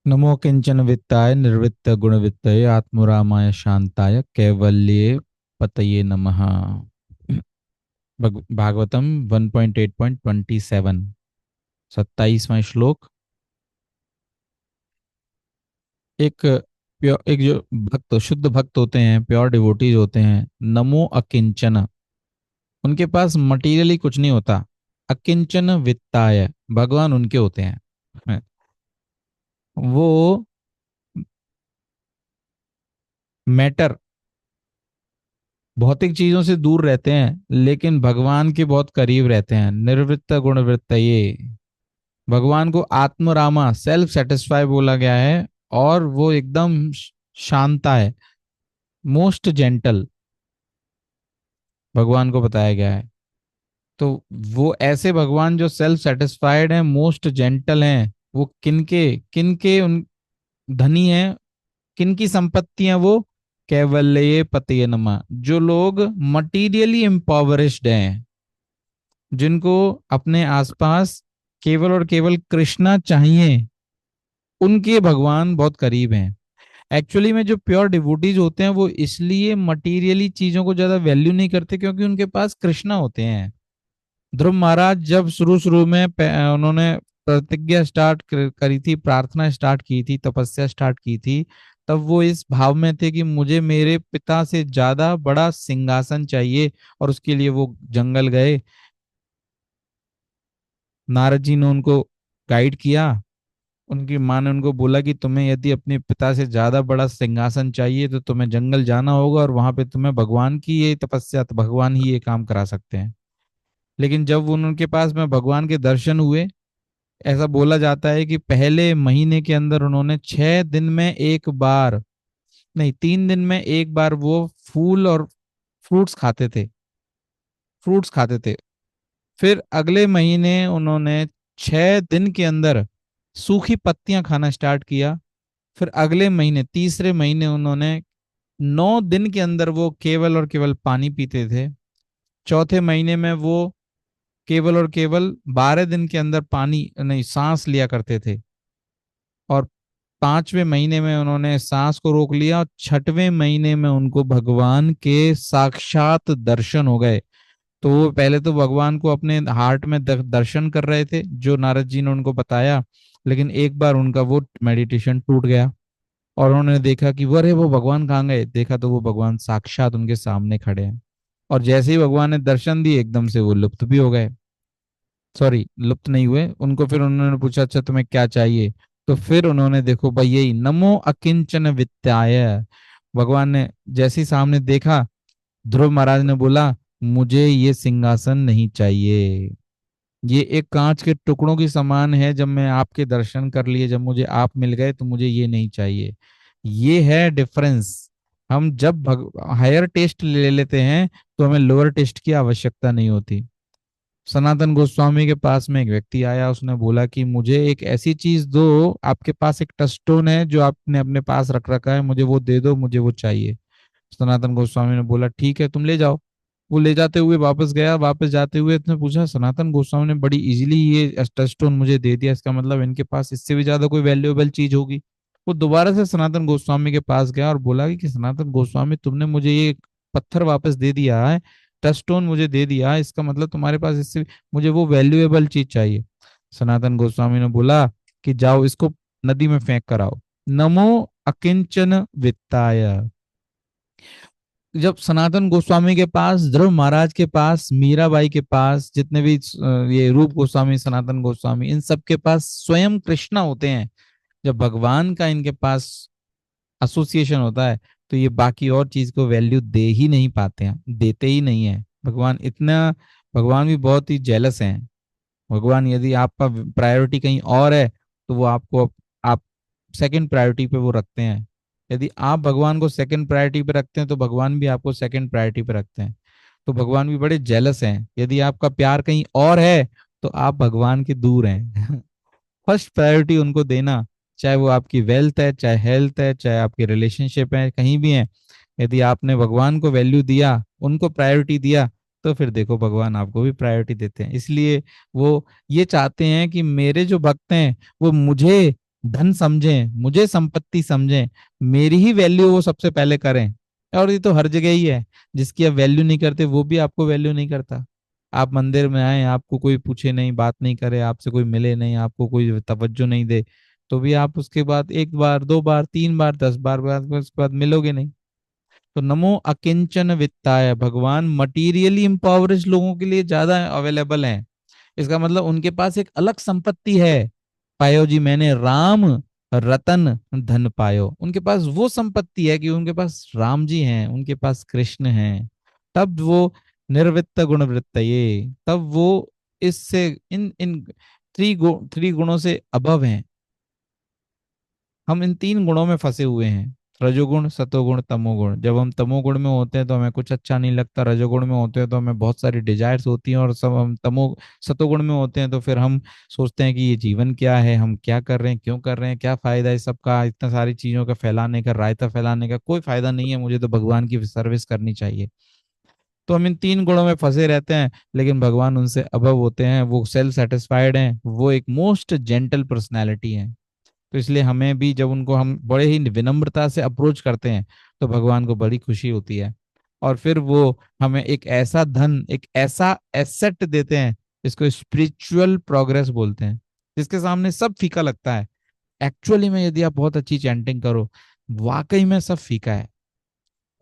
नमो किंचन वित्ताय निर्वित्त गुणवित्तये आत्मरामाय शांताय कैवल्ये पतये नमः। भागवतम 1.8.27 27वां श्लोक। एक जो भक्त शुद्ध भक्त होते हैं, प्योर डिवोटीज होते हैं, नमो अकिंचन, उनके पास मटीरियली कुछ नहीं होता। अकिंचन वित्ताय, भगवान उनके होते हैं। वो मैटर भौतिक चीजों से दूर रहते हैं, लेकिन भगवान के बहुत करीब रहते हैं। निर्वृत्त गुणवृत्त, ये भगवान को आत्मरामा सेल्फ सेटिस्फाई बोला गया है। और वो एकदम शांता है, मोस्ट जेंटल, भगवान को बताया गया है। तो वो ऐसे भगवान जो सेल्फ सेटिस्फाइड हैं, मोस्ट जेंटल हैं, वो किनके किनके उन धनी हैं, किनकी संपत्ति हैं वो? कैवल्य पतये नमः, जो लोग मटीरियली इम्पॉवरिश्ड हैं, जिनको अपने आसपास केवल और केवल कृष्णा चाहिए, उनके भगवान बहुत करीब हैं। एक्चुअली में जो प्योर डिवोटीज होते हैं वो इसलिए मटीरियली चीजों को ज्यादा वैल्यू नहीं करते, क्योंकि उनके पास कृष्णा होते हैं। ध्रुव महाराज जब शुरू शुरू में उन्होंने प्रतिज्ञा स्टार्ट करी थी, प्रार्थना स्टार्ट की थी, तपस्या स्टार्ट की थी, तब वो इस भाव में थे कि मुझे मेरे पिता से ज्यादा बड़ा सिंहासन चाहिए। और उसके लिए वो जंगल गए। नारद जी ने उनको गाइड किया। उनकी माँ ने उनको बोला कि तुम्हें यदि अपने पिता से ज्यादा बड़ा सिंहासन चाहिए तो तुम्हें जंगल जाना होगा, और वहां पे तुम्हें भगवान की ये तपस्या, तो भगवान ही ये काम करा सकते हैं। लेकिन जब उनके पास में भगवान के दर्शन हुए, ऐसा बोला जाता है कि पहले महीने के अंदर उन्होंने 6 दिन में एक बार, नहीं 3 दिन में एक बार वो फूल और फ्रूट्स खाते थे, फ्रूट्स खाते थे। फिर अगले महीने उन्होंने 6 दिन के अंदर सूखी पत्तियां खाना स्टार्ट किया। फिर अगले महीने, तीसरे महीने, उन्होंने 9 दिन के अंदर वो केवल और केवल पानी पीते थे। चौथे महीने में वो केवल और केवल 12 दिन के अंदर पानी नहीं, सांस लिया करते थे। और 5वें महीने में उन्होंने सांस को रोक लिया, और 6वें महीने में उनको भगवान के साक्षात दर्शन हो गए। तो वो पहले तो भगवान को अपने हार्ट में दर्शन कर रहे थे, जो नारद जी ने उनको बताया। लेकिन एक बार उनका वो मेडिटेशन टूट गया, और उन्होंने देखा कि वो, अरे वो भगवान कहाँ गए? देखा तो वो भगवान साक्षात उनके सामने खड़े हैं। और जैसे ही भगवान ने दर्शन दिए, एकदम से वो लुप्त भी हो गए। सॉरी, लुप्त नहीं हुए उनको। फिर उन्होंने पूछा, अच्छा तुम्हें क्या चाहिए? तो फिर उन्होंने, देखो भाई, यही नमो अकिंचन वित्ताय, भगवान ने जैसे ही सामने देखा, ध्रुव महाराज ने बोला, मुझे ये सिंहासन नहीं चाहिए। ये एक कांच के टुकड़ों की समान है। जब मैं आपके दर्शन कर लिए, जब मुझे आप मिल गए, तो मुझे ये नहीं चाहिए। ये है डिफरेंस। हम जब हायर टेस्ट ले लेते हैं, तो हमें लोअर टेस्ट की आवश्यकता नहीं होती। सनातन गोस्वामी के पास में एक व्यक्ति आया, उसने बोला कि मुझे एक ऐसी चीज दो, आपके पास एक टस्टोन है जो आपने अपने पास रख रखा है, मुझे वो दे दो, मुझे वो चाहिए। सनातन गोस्वामी ने बोला, ठीक है, तुम ले जाओ। वो ले जाते हुए वापस गया। वापस जाते हुए इसने पूछा, सनातन गोस्वामी ने बड़ी इजीली ये टस्टोन मुझे दे दिया, इसका मतलब इनके पास इससे भी ज्यादा कोई वैल्यूएबल चीज होगी। वो दोबारा से सनातन गोस्वामी के पास गया और बोला कि सनातन गोस्वामी, तुमने मुझे ये पत्थर वापस दे दिया है, टस्टोन मुझे दे दिया है, इसका मतलब तुम्हारे पास इससे मुझे वो वैल्यूएबल चीज चाहिए। सनातन गोस्वामी ने बोला कि जाओ, इसको नदी में फेंक कर आओ। नमो अकिंचन वित्ताय। जब सनातन गोस्वामी के पास, ध्रुव महाराज के पास, मीराबाई के पास, जितने भी ये रूप गोस्वामी, सनातन गोस्वामी, इन सब के पास स्वयं कृष्णा होते हैं, जब भगवान का इनके पास एसोसिएशन होता है, तो ये बाकी और चीज को वैल्यू दे ही नहीं पाते हैं, देते ही नहीं है। भगवान इतना, भगवान भी बहुत ही जेलस हैं। भगवान यदि आपका प्रायोरिटी कहीं और है, तो वो आपको, आप सेकंड प्रायोरिटी पे वो रखते हैं। यदि आप भगवान को सेकंड प्रायोरिटी पे रखते हैं, तो भगवान भी आपको सेकंड प्रायोरिटी पे रखते हैं। तो भगवान भी बड़े जेलस हैं। यदि आपका प्यार कहीं और है, तो आप भगवान के दूर हैं। फर्स्ट प्रायोरिटी उनको देना, चाहे वो आपकी वेल्थ है, चाहे हेल्थ है, चाहे आपके रिलेशनशिप है, कहीं भी है। यदि आपने भगवान को वैल्यू दिया, उनको प्रायोरिटी दिया, तो फिर देखो भगवान आपको भी प्रायोरिटी देते हैं। इसलिए वो ये चाहते हैं कि मेरे जो भक्त हैं, वो मुझे धन समझें, मुझे संपत्ति समझें, मेरी ही वैल्यू वो सबसे पहले करें। और ये तो हर जगह ही है, जिसकी आप वैल्यू नहीं करते वो भी आपको वैल्यू नहीं करता। आप मंदिर में आए, आपको कोई पूछे नहीं, बात नहीं करे, आपसे कोई मिले नहीं, आपको कोई तवज्जो नहीं दे, तो भी आप उसके बाद एक बार, दो बार, तीन बार, 10 बार बाद उसके बाद मिलोगे नहीं। तो नमो अकिंचन वित्ताय, भगवान मटीरियली इम्पावर्ड लोगों के लिए ज्यादा अवेलेबल है। इसका मतलब उनके पास एक अलग संपत्ति है। पायो जी मैंने राम रतन धन पायो, उनके पास वो संपत्ति है कि उनके पास राम जी हैं, उनके पास कृष्ण हैं। तब वो निर्वित्त गुणवृत्त, ये तब वो इससे इन इन थ्री गुणों से अभव हैं। हम इन तीन गुणों में फंसे हुए हैं, रजोगुण, सतोगुण, तमोगुण। जब हम तमोगुण में होते हैं तो हमें कुछ अच्छा नहीं लगता, रजोगुण में होते हैं तो हमें बहुत सारी डिजायर्स होती हैं, और सब हम सतोगुण में होते हैं तो फिर हम सोचते हैं कि ये जीवन क्या है, हम क्या कर रहे हैं, क्यों कर रहे हैं, क्या फायदा है सबका, इतना सारी चीजों का फैलाने का, रायता फैलाने का कोई फायदा नहीं है, मुझे तो भगवान की सर्विस करनी चाहिए। तो हम इन तीन गुणों में फंसे रहते हैं, लेकिन भगवान उनसे अभव होते हैं, वो सेल्फ सेटिस्फाइड हैं, वो एक मोस्ट जेंटल पर्सनैलिटी है। तो इसलिए हमें भी जब उनको हम बड़े ही विनम्रता से अप्रोच करते हैं तो भगवान को बड़ी खुशी होती है। और फिर वो हमें एक ऐसा धन, एक ऐसा एसेट देते हैं, जिसको स्पिरिचुअल प्रोग्रेस बोलते हैं, जिसके सामने सब फीका लगता है। एक्चुअली में यदि आप बहुत अच्छी चैंटिंग करो, वाकई में सब फीका है।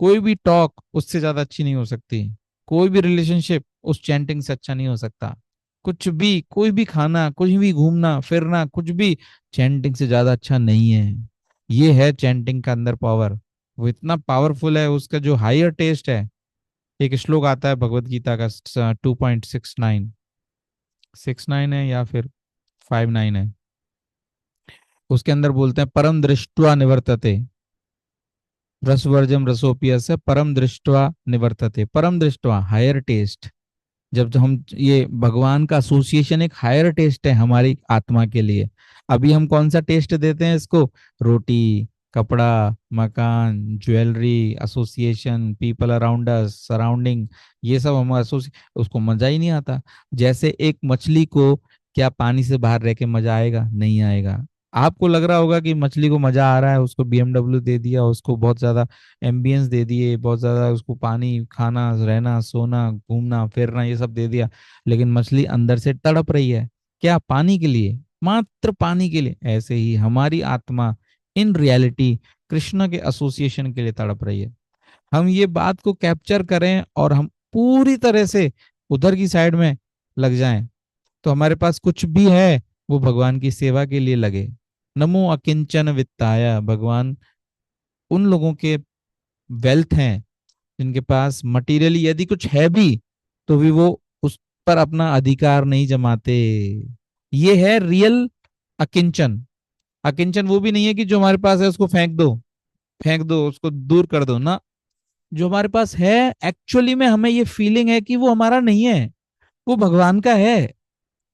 कोई भी टॉक उससे ज्यादा अच्छी नहीं हो सकती, कोई भी रिलेशनशिप उस चैंटिंग से अच्छा नहीं हो सकता, कुछ भी, कोई भी खाना, कुछ भी घूमना फिरना, कुछ भी चैंटिंग से ज्यादा अच्छा नहीं है। ये है चैंटिंग का अंदर पावर, वो इतना पावरफुल है, उसका जो हायर टेस्ट है। एक श्लोक आता है भगवत गीता का 2.69, 6.9 है या फिर 5.9 है, उसके अंदर बोलते हैं परम दृष्टवा निवर्तते, रसवर्जम रसोपियस्य परम दृष्टवा निवर्तते। परम दृष्टवा हायर टेस्ट। जब हम ये भगवान का एसोसिएशन एक हायर टेस्ट है हमारी आत्मा के लिए। अभी हम कौन सा टेस्ट देते हैं इसको? रोटी, कपड़ा, मकान, jewellery, association, people around us, surrounding, ये सब हम उसको मजा ही नहीं आता। जैसे एक मछली को क्या पानी से बाहर रह के मजा आएगा? नहीं आएगा। आपको लग रहा होगा कि मछली को मजा आ रहा है, उसको बीएमडब्ल्यू दे दिया, उसको बहुत ज्यादा एम्बियंस दे दिए, बहुत ज्यादा उसको पानी, खाना, रहना, सोना, घूमना फिरना ये सब दे दिया, लेकिन मछली अंदर से तड़प रही है। क्या? पानी के लिए, मात्र पानी के लिए। ऐसे ही हमारी आत्मा इन रियलिटी कृष्ण के एसोसिएशन के लिए तड़प रही है। हम ये बात को कैप्चर करें और हम पूरी तरह से उधर की साइड में लग जाएं, तो हमारे पास कुछ भी है वो भगवान की सेवा के लिए लगे। नमो अकिंचन वित्ताय, भगवान उन लोगों के वेल्थ हैं जिनके पास मटेरियली यदि कुछ है भी, तो भी वो उस पर अपना अधिकार नहीं जमाते। ये है रियल अकिंचन। अकिंचन वो भी नहीं है कि जो हमारे पास है उसको फेंक दो, फेंक दो, उसको दूर कर दो ना। जो हमारे पास है, एक्चुअली में हमें ये फीलिंग है कि वो हमारा नहीं है, वो भगवान का है।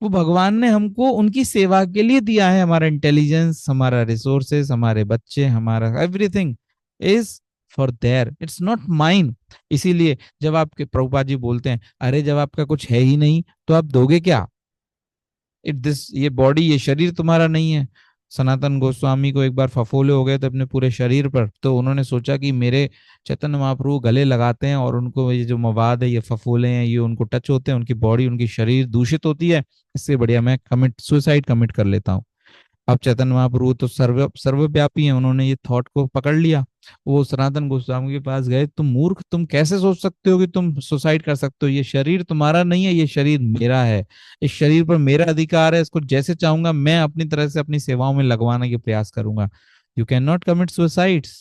वो भगवान ने हमको उनकी सेवा के लिए दिया है। हमारा इंटेलिजेंस, हमारा रिसोर्सेस, हमारे बच्चे, हमारा everything is for their, it's not mine. इसीलिए जब आपके प्रभुपाद जी बोलते हैं, अरे जब आपका कुछ है ही नहीं तो आप दोगे क्या? इट दिस, ये बॉडी, ये शरीर तुम्हारा नहीं है। सनातन गोस्वामी को एक बार फफोले हो गए थे अपने पूरे शरीर पर, तो उन्होंने सोचा कि मेरे चैतन्य महाप्रभु गले लगाते हैं और उनको ये जो मवाद है, ये फफोले हैं, ये उनको टच होते हैं, उनकी बॉडी, उनकी शरीर दूषित होती है, इससे बढ़िया मैं कमिट सुसाइड कमिट कर लेता हूँ। अब चैतन्य महाप्रभु तो सर्वव्यापी हैं, उन्होंने ये थॉट को पकड़ लिया। वो सनातन गोस्वामी के पास गए, तुम मूर्ख, तुम कैसे सोच सकते हो कि तुम सुसाइड कर सकते हो? ये शरीर तुम्हारा नहीं है, ये शरीर मेरा है, इस शरीर पर मेरा अधिकार है, इसको जैसे चाहूंगा मैं अपनी तरह से अपनी सेवाओं में लगवाने के प्रयास करूंगा। You can not commit suicides.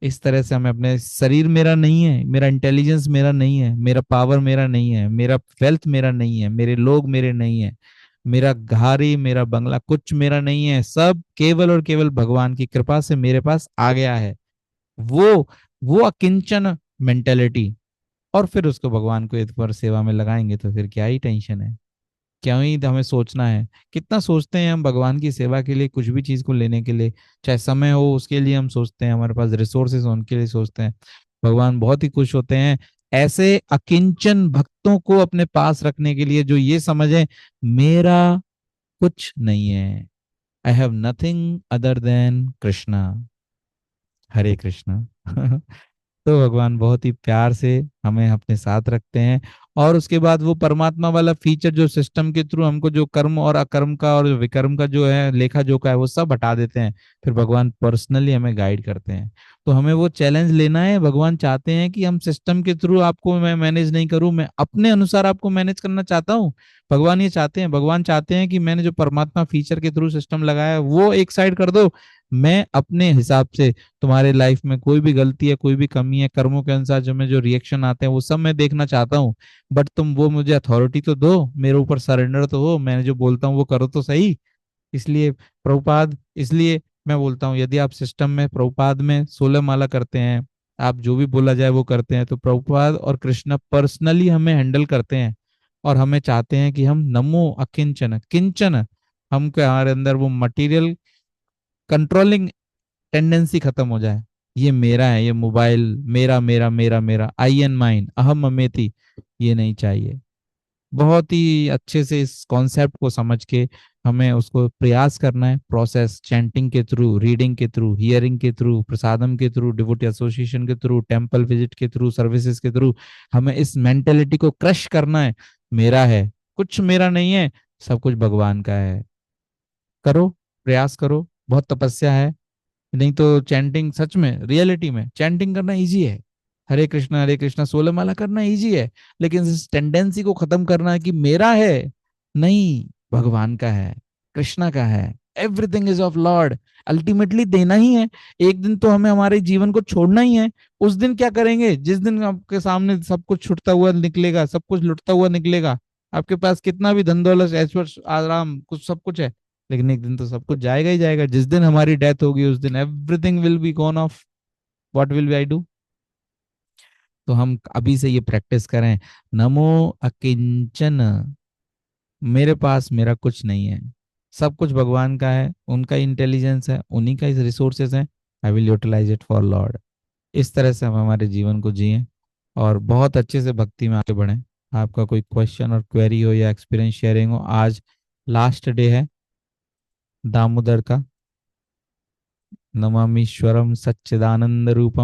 इस तरह से हमें अपने शरीर मेरा नहीं है, मेरा इंटेलिजेंस मेरा नहीं है, मेरा पावर मेरा नहीं है, मेरा वेल्थ मेरा नहीं है, मेरे लोग मेरे नहीं है, मेरा घारी, मेरा बंगला कुछ मेरा नहीं है, सब केवल और केवल भगवान की कृपा से मेरे पास आ गया है। वो अकिंचन मेंटेलिटी। और फिर उसको भगवान को एक बार सेवा में लगाएंगे तो फिर क्या ही टेंशन है, क्या ही हमें सोचना है। कितना सोचते हैं हम भगवान की सेवा के लिए, कुछ भी चीज को लेने के लिए, चाहे समय हो उसके लिए हम सोचते हैं, हमारे पास रिसोर्सेज हो उनके लिए सोचते हैं। भगवान बहुत ही खुश होते हैं ऐसे अकिंचन भक्तों को अपने पास रखने के लिए, जो ये समझे मेरा कुछ नहीं है, I have nothing other than Krishna. Hare Krishna. तो भगवान बहुत ही प्यार से हमें अपने साथ रखते हैं। और उसके बाद वो परमात्मा वाला फीचर जो सिस्टम के थ्रू हमको जो कर्म और अकर्म का और विकर्म का जो है लेखा जोखा है वो सब हटा देते हैं। फिर भगवान पर्सनली हमें गाइड करते हैं। तो हमें वो चैलेंज लेना है। भगवान चाहते हैं कि हम सिस्टम के थ्रू आपको मैं मैनेज नहीं करूं, मैं अपने अनुसार आपको मैनेज करना चाहता हूँ। भगवान ये चाहते हैं, भगवान चाहते हैं कि मैंने जो परमात्मा फीचर के थ्रू सिस्टम लगाया है वो एक साइड कर दो। मैं अपने हिसाब से तुम्हारे लाइफ में कोई भी गलती है, कोई भी कमी है, कर्मों के अनुसार जो मैं जो रिएक्शन आते हैं वो सब मैं देखना चाहता हूँ। बट तुम वो मुझे अथॉरिटी तो दो, मेरे ऊपर सरेंडर तो हो, मैंने जो बोलता हूँ वो करो तो सही। इसलिए प्रभुपाद, इसलिए मैं बोलता हूँ यदि आप सिस्टम में प्रभुपाद में 16 माला करते हैं, आप जो भी बोला जाए वो करते हैं, तो प्रभुपाद और कृष्ण पर्सनली हमें हैंडल करते हैं। और हमें चाहते हैं कि हम नमो अकिंचन किंचन, हमको हमारे अंदर वो मटेरियल कंट्रोलिंग टेंडेंसी खत्म हो जाए। ये मेरा है, ये मोबाइल मेरा मेरा मेरा मेरा, आई एंड माइन, अहम ममेती, ये नहीं चाहिए। बहुत ही अच्छे से इस कॉन्सेप्ट को समझ के हमें उसको प्रयास करना है। प्रोसेस चैंटिंग के थ्रू, रीडिंग के थ्रू, हियरिंग के थ्रू, प्रसादम के थ्रू, डिवोटी एसोसिएशन के थ्रू, टेम्पल विजिट के थ्रू, सर्विसेज के थ्रू हमें इस मेंटेलिटी को क्रश करना है। मेरा है, कुछ मेरा नहीं है, सब कुछ भगवान का है। करो, प्रयास करो, बहुत तपस्या है। नहीं तो चैंटिंग सच में रियलिटी में चैंटिंग करना इजी है। हरे कृष्णा 16 माला करना इजी है। लेकिन इस टेंडेंसी को खत्म करना है कि मेरा है, नहीं, भगवान का है, कृष्णा का है। Everything is of Lord. Ultimately देना ही है। एक दिन तो हमें हमारे जीवन को छोड़ना ही है। उस दिन क्या करेंगे? जिस दिन आपके सामने सब कुछ छुटता हुआ निकलेगा, सब कुछ लुटता हुआ निकलेगा, आपके पास कितना भी धन दौलत ऐश्वर्य आराम कुछ सब कुछ है, लेकिन एक दिन तो सब कुछ जाएगा ही जाएगा। जिस दिन हमारी डेथ होगी उस दिन everything will be gone off. What will be I do? तो हम अभी से ये प्रैक्टिस करें। नमो अकिंचन, मेरे पास मेरा कुछ नहीं है, सब कुछ भगवान का है, उनका इंटेलिजेंस है, उन्हीं का रिसोर्सेज है। I will utilize it for Lord. इस तरह से हम हमारे जीवन को जिए और बहुत अच्छे से भक्ति में आगे बढ़ें। आपका कोई क्वेश्चन और क्वेरी हो या एक्सपीरियंस शेयरिंग हो, आज लास्ट डे है दामोदर का। नमामीश्वरम सच्चिदानंद रूपम